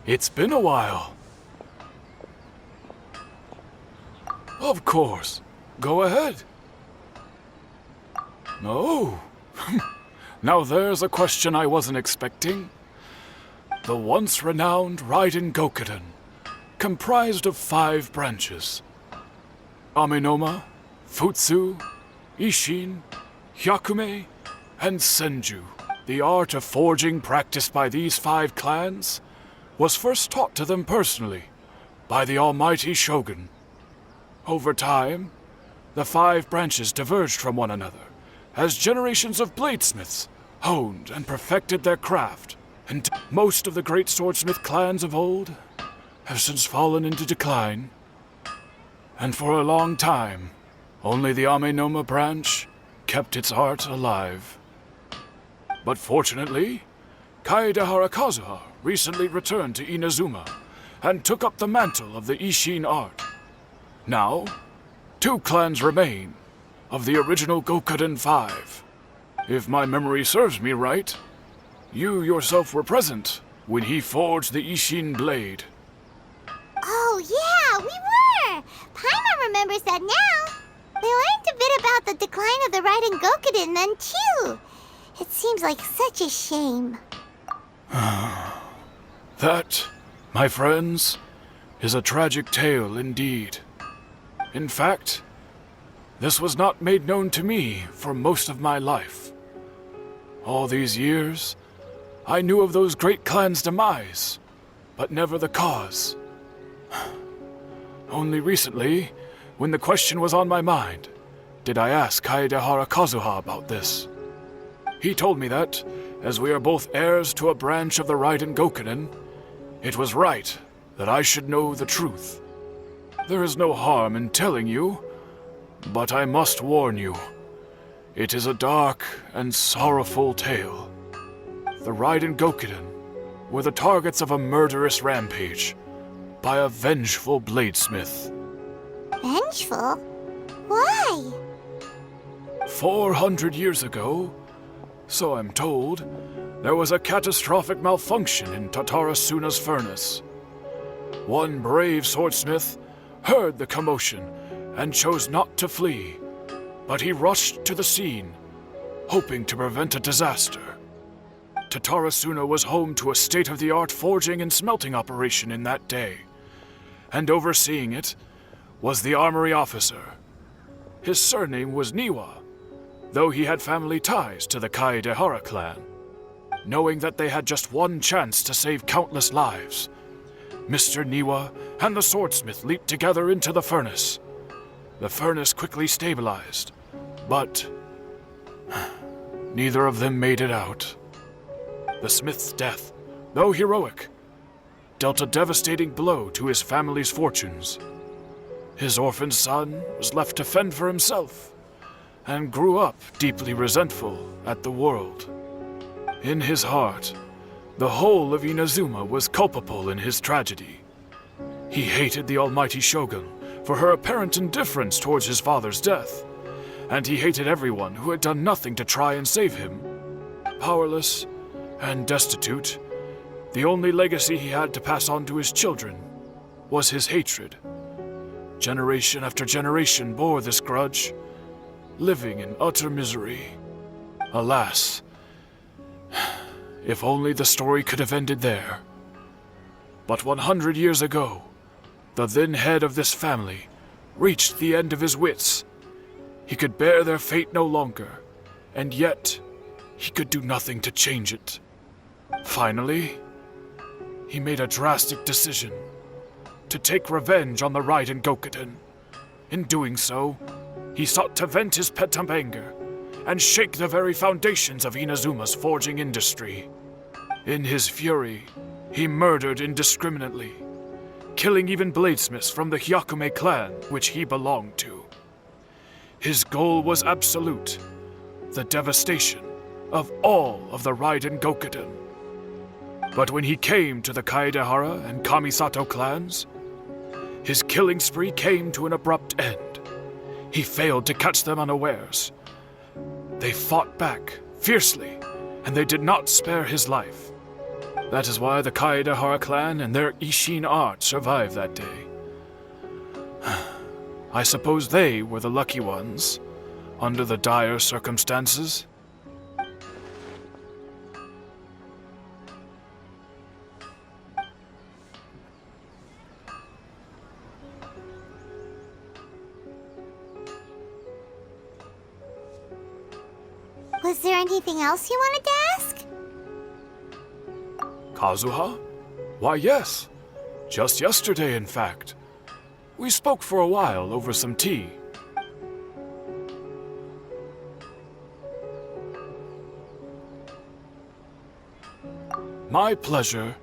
It's been a while. Of course. Go ahead. Oh. Now there's a question I wasn't expecting. The once renowned Raiden Gokuden, comprised of 5 branches. Amenoma, Futsu, Ishin, Hyakume, and Senju. The art of forging practiced by these 5 clans was first taught to them personally by the almighty Shogun. Over time, the 5 branches diverged from one another as generations of bladesmiths honed and perfected their craft, and most of the great swordsmith clans of old have since fallen into decline. And for a long time, only the Amenoma branch kept its art alive. But fortunately, Kaedehara Kazuha recently returned to Inazuma and took up the mantle of the Ishin art. Now, 2 clans remain of the original Gokuden 5. If my memory serves me right, you yourself were present when he forged the Ishin blade. Oh yeah, we were! Paimon remembers that now. They learned a bit about the decline of the Raiden Gokuden then too. It seems like such a shame. That, my friends, is a tragic tale indeed. In fact, this was not made known to me for most of my life. All these years, I knew of those great clans' demise, but never the cause. Only recently, when the question was on my mind, did I ask Kaedehara Kazuha about this. He told me that, as we are both heirs to a branch of the Raiden Gokuden, it was right that I should know the truth. There is no harm in telling you, but I must warn you. It is a dark and sorrowful tale. The Raiden Gokuden were the targets of a murderous rampage by a vengeful bladesmith. Vengeful? Why? 400 years ago, so I'm told, there was a catastrophic malfunction in Tatarasuna's furnace. One brave swordsmith heard the commotion and chose not to flee, but he rushed to the scene, hoping to prevent a disaster. Tatarasuna was home to a state-of-the-art forging and smelting operation in that day, and overseeing it was the armory officer. His surname was Niwa, though he had family ties to the Kaedehara clan. Knowing that they had just one chance to save countless lives, Mr. Niwa and the swordsmith leaped together into the furnace. The furnace quickly stabilized, but neither of them made it out. The smith's death, though heroic, dealt a devastating blow to his family's fortunes. His orphaned son was left to fend for himself, and grew up deeply resentful at the world. In his heart, the whole of Inazuma was culpable in his tragedy. He hated the almighty Shogun for her apparent indifference towards his father's death, and he hated everyone who had done nothing to try and save him. Powerless and destitute, the only legacy he had to pass on to his children was his hatred. Generation after generation bore this grudge, living in utter misery. Alas, if only the story could have ended there. But 100 years ago, the then head of this family reached the end of his wits. He could bear their fate no longer, and yet he could do nothing to change it. Finally, he made a drastic decision to take revenge on the Raiden Gokuden. In doing so, he sought to vent his pent-up anger and shake the very foundations of Inazuma's forging industry. In his fury, he murdered indiscriminately, killing even bladesmiths from the Hyakume clan which he belonged to. His goal was absolute, the devastation of all of the Raiden Gokuden. But when he came to the Kaedehara and Kamisato clans, his killing spree came to an abrupt end. He failed to catch them unawares. They fought back fiercely, and they did not spare his life. That is why the Kaedahara clan and their Ishin art survived that day. I suppose they were the lucky ones, under the dire circumstances. Was there anything else you wanted to ask? Kazuha? Why, yes. Just yesterday, in fact. We spoke for a while over some tea. My pleasure.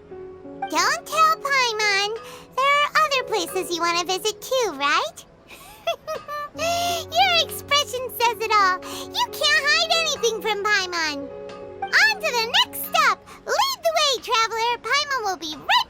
Don't tell Paimon. There are other places you want to visit too, right? Your expression says it all. You can't hide anything from Paimon. On to the next stop. Lead the way, traveler. Paimon will be right